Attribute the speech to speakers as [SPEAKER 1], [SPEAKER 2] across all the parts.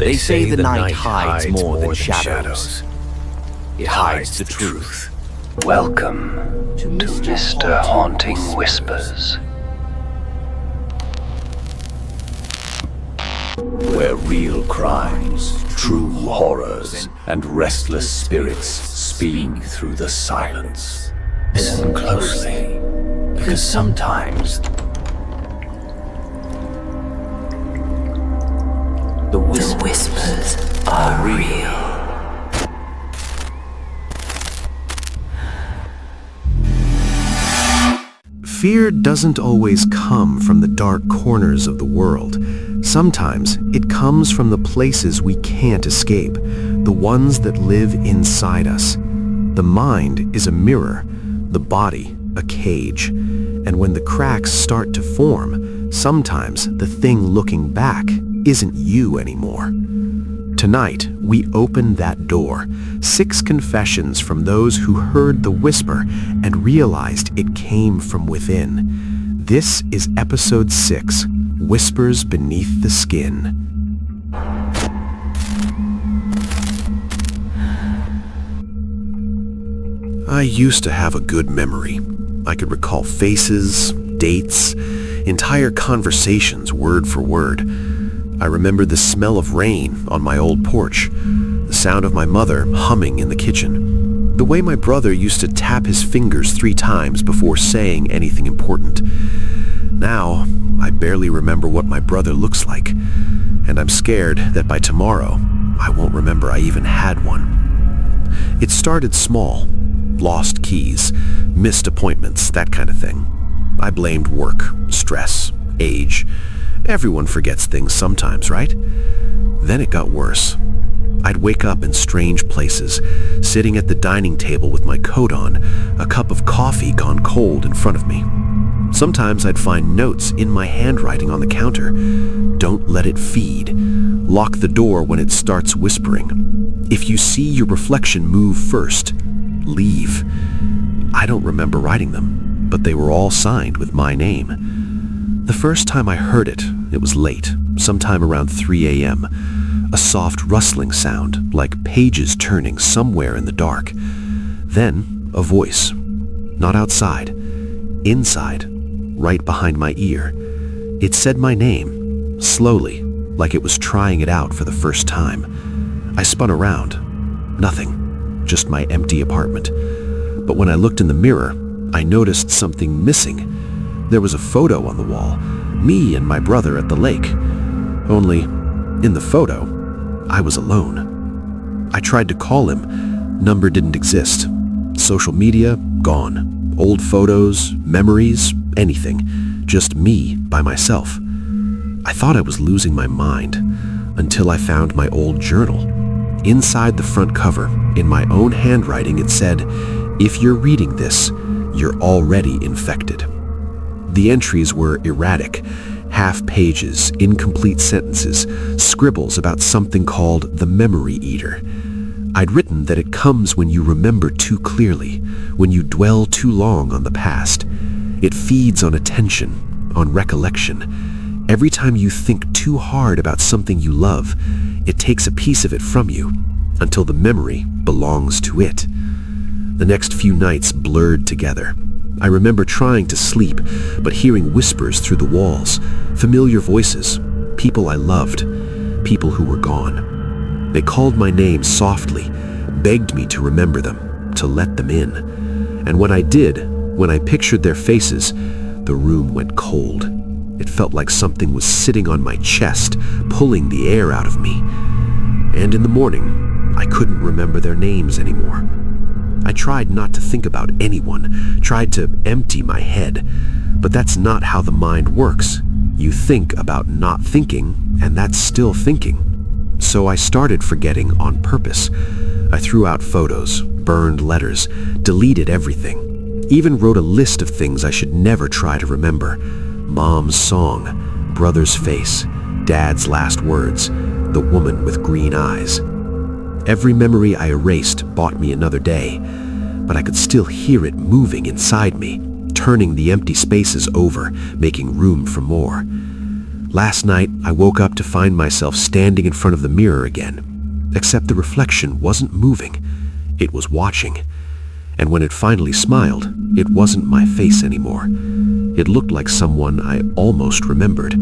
[SPEAKER 1] They say the night hides more than shadows. It hides the truth.
[SPEAKER 2] Welcome to Mr. Haunting Whispers, where real crimes, true horrors, and restless spirits speak through the silence. Listen closely, because sometimes the whispers are real.
[SPEAKER 3] Fear doesn't always come from the dark corners of the world. Sometimes it comes from the places we can't escape, the ones that live inside us. The mind is a mirror, the body a cage. And when the cracks start to form, sometimes the thing looking back isn't you anymore. Tonight, we open that door. 6 confessions from those who heard the whisper and realized it came from within. This is episode 6, Whispers Beneath the Skin. I used to have a good memory. I could recall faces, dates, entire conversations word for word. I remembered the smell of rain on my old porch, the sound of my mother humming in the kitchen, the way my brother used to tap his fingers 3 times before saying anything important. Now, I barely remember what my brother looks like, and I'm scared that by tomorrow, I won't remember I even had one. It started small, lost keys, missed appointments, that kind of thing. I blamed work, stress, age. Everyone forgets things sometimes, right? Then it got worse. I'd wake up in strange places, sitting at the dining table with my coat on, a cup of coffee gone cold in front of me. Sometimes I'd find notes in my handwriting on the counter. Don't let it feed. Lock the door when it starts whispering. If you see your reflection move first, leave. I don't remember writing them, but they were all signed with my name. The first time I heard it, it was late, sometime around 3 a.m. A soft rustling sound, like pages turning somewhere in the dark. Then, a voice. Not outside. Inside, right behind my ear. It said my name, slowly, like it was trying it out for the first time. I spun around. Nothing. Just my empty apartment. But when I looked in the mirror, I noticed something missing. There was a photo on the wall, me and my brother at the lake. Only, in the photo, I was alone. I tried to call him. Number didn't exist. Social media, gone. Old photos, memories, anything. Just me by myself. I thought I was losing my mind, until I found my old journal. Inside the front cover, in my own handwriting, it said, "If you're reading this, you're already infected." The entries were erratic, half pages, incomplete sentences, scribbles about something called the memory eater. I'd written that it comes when you remember too clearly, when you dwell too long on the past. It feeds on attention, on recollection. Every time you think too hard about something you love, it takes a piece of it from you, until the memory belongs to it. The next few nights blurred together. I remember trying to sleep, but hearing whispers through the walls, familiar voices, people I loved, people who were gone. They called my name softly, begged me to remember them, to let them in. And when I did, when I pictured their faces, the room went cold. It felt like something was sitting on my chest, pulling the air out of me. And in the morning, I couldn't remember their names anymore. I tried not to think about anyone, tried to empty my head, but that's not how the mind works. You think about not thinking, and that's still thinking. So I started forgetting on purpose. I threw out photos, burned letters, deleted everything, even wrote a list of things I should never try to remember. Mom's song, brother's face, Dad's last words, the woman with green eyes. Every memory I erased bought me another day, but I could still hear it moving inside me, turning the empty spaces over, making room for more. Last night, I woke up to find myself standing in front of the mirror again, except the reflection wasn't moving. It was watching. And when it finally smiled, it wasn't my face anymore. It looked like someone I almost remembered.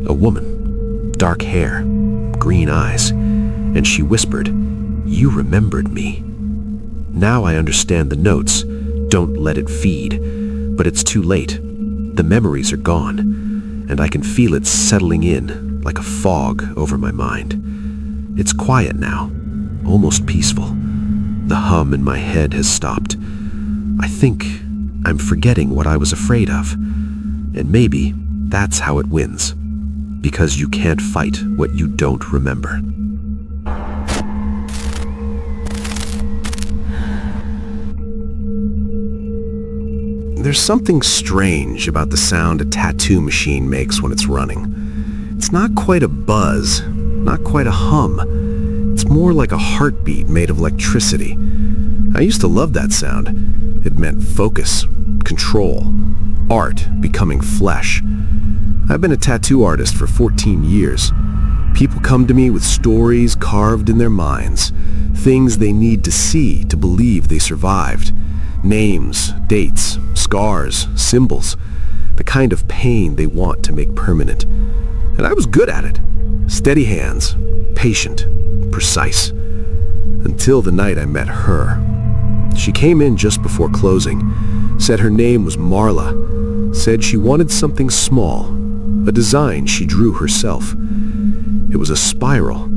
[SPEAKER 3] A woman. Dark hair, green eyes, and she whispered, "You remembered me." Now I understand the notes. Don't let it feed. But it's too late. The memories are gone, and I can feel it settling in like a fog over my mind. It's quiet now, almost peaceful. The hum in my head has stopped. I think I'm forgetting what I was afraid of. And maybe that's how it wins. Because you can't fight what you don't remember. There's something strange about the sound a tattoo machine makes when it's running. It's not quite a buzz, not quite a hum. It's more like a heartbeat made of electricity. I used to love that sound. It meant focus, control, art becoming flesh. I've been a tattoo artist for 14 years. People come to me with stories carved in their minds, things they need to see to believe they survived. Names, dates, scars, symbols, the kind of pain they want to make permanent. And I was good at it. Steady hands, patient, precise. Until the night I met her. She came in just before closing, said her name was Marla, said she wanted something small, a design she drew herself. It was a spiral,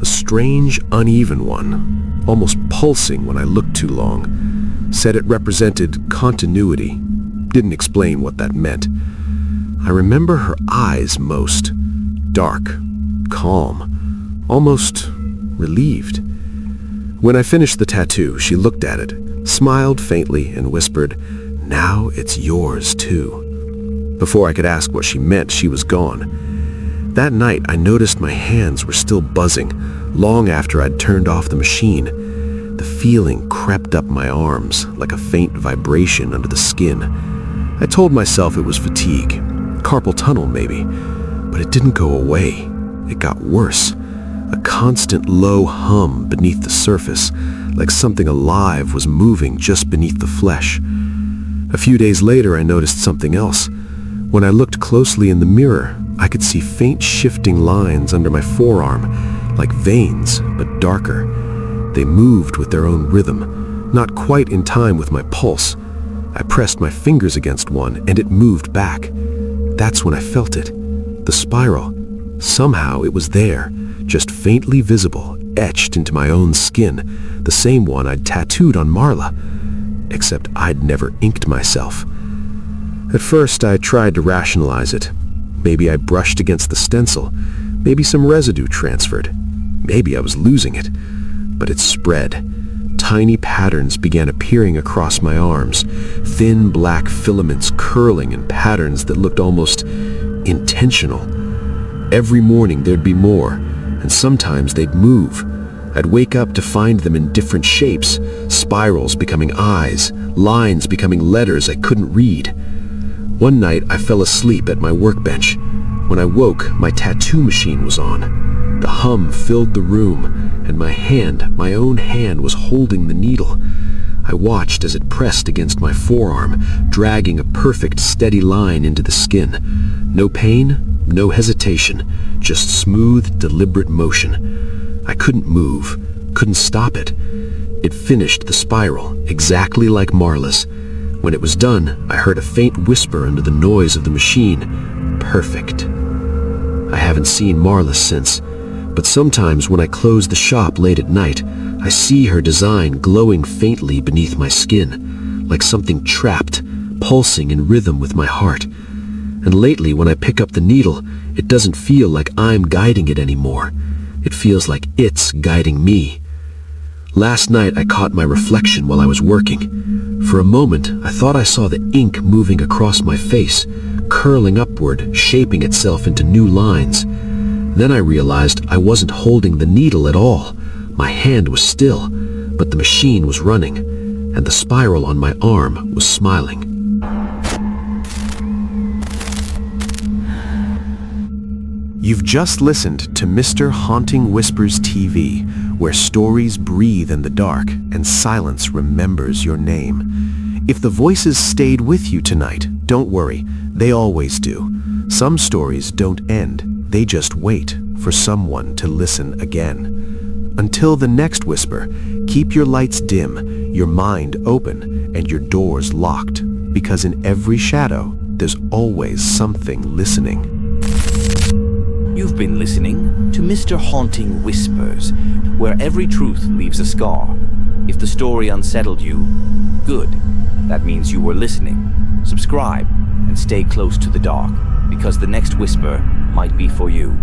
[SPEAKER 3] a strange, uneven one, almost pulsing when I looked too long. Said it represented continuity. Didn't explain what that meant. I remember her eyes most. Dark, calm, almost relieved. When I finished the tattoo, she looked at it, smiled faintly, and whispered, "Now it's yours too." Before I could ask what she meant, she was gone. That night, I noticed my hands were still buzzing, long after I'd turned off the machine. The feeling crept up my arms like a faint vibration under the skin. I told myself it was fatigue, carpal tunnel maybe, but it didn't go away. It got worse. A constant low hum beneath the surface, like something alive was moving just beneath the flesh. A few days later, I noticed something else. When I looked closely in the mirror, I could see faint shifting lines under my forearm, like veins, but darker. They moved with their own rhythm, not quite in time with my pulse. I pressed my fingers against one, and it moved back. That's when I felt it. The spiral. Somehow it was there, just faintly visible, etched into my own skin, the same one I'd tattooed on Marla. Except I'd never inked myself. At first, I tried to rationalize it. Maybe I brushed against the stencil. Maybe some residue transferred. Maybe I was losing it. But it spread. Tiny patterns began appearing across my arms, thin black filaments curling in patterns that looked almost intentional. Every morning there'd be more, and sometimes they'd move. I'd wake up to find them in different shapes, spirals becoming eyes, lines becoming letters I couldn't read. One night I fell asleep at my workbench. When I woke, my tattoo machine was on. The hum filled the room, and my own hand was holding the needle. I watched as it pressed against my forearm, dragging a perfect steady line into the skin. No pain, no hesitation, just smooth, deliberate motion. I couldn't move, couldn't stop it. It finished the spiral, exactly like Marla's. When it was done, I heard a faint whisper under the noise of the machine. Perfect. I haven't seen Marla since. But sometimes when I close the shop late at night, I see her design glowing faintly beneath my skin, like something trapped, pulsing in rhythm with my heart. And lately when I pick up the needle, it doesn't feel like I'm guiding it anymore. It feels like it's guiding me. Last night I caught my reflection while I was working. For a moment, I thought I saw the ink moving across my face, curling upward, shaping itself into new lines. Then I realized I wasn't holding the needle at all. My hand was still, but the machine was running, and the spiral on my arm was smiling. You've just listened to Mr. Haunting Whispers TV, where stories breathe in the dark and silence remembers your name. If the voices stayed with you tonight, don't worry, they always do. Some stories don't end, they just wait for someone to listen again. Until the next whisper, keep your lights dim, your mind open, and your doors locked, because in every shadow, there's always something listening.
[SPEAKER 1] You've been listening to Mr. Haunting Whispers, where every truth leaves a scar. If the story unsettled you, good. That means you were listening. Subscribe and stay close to the dark, because the next whisper might be for you.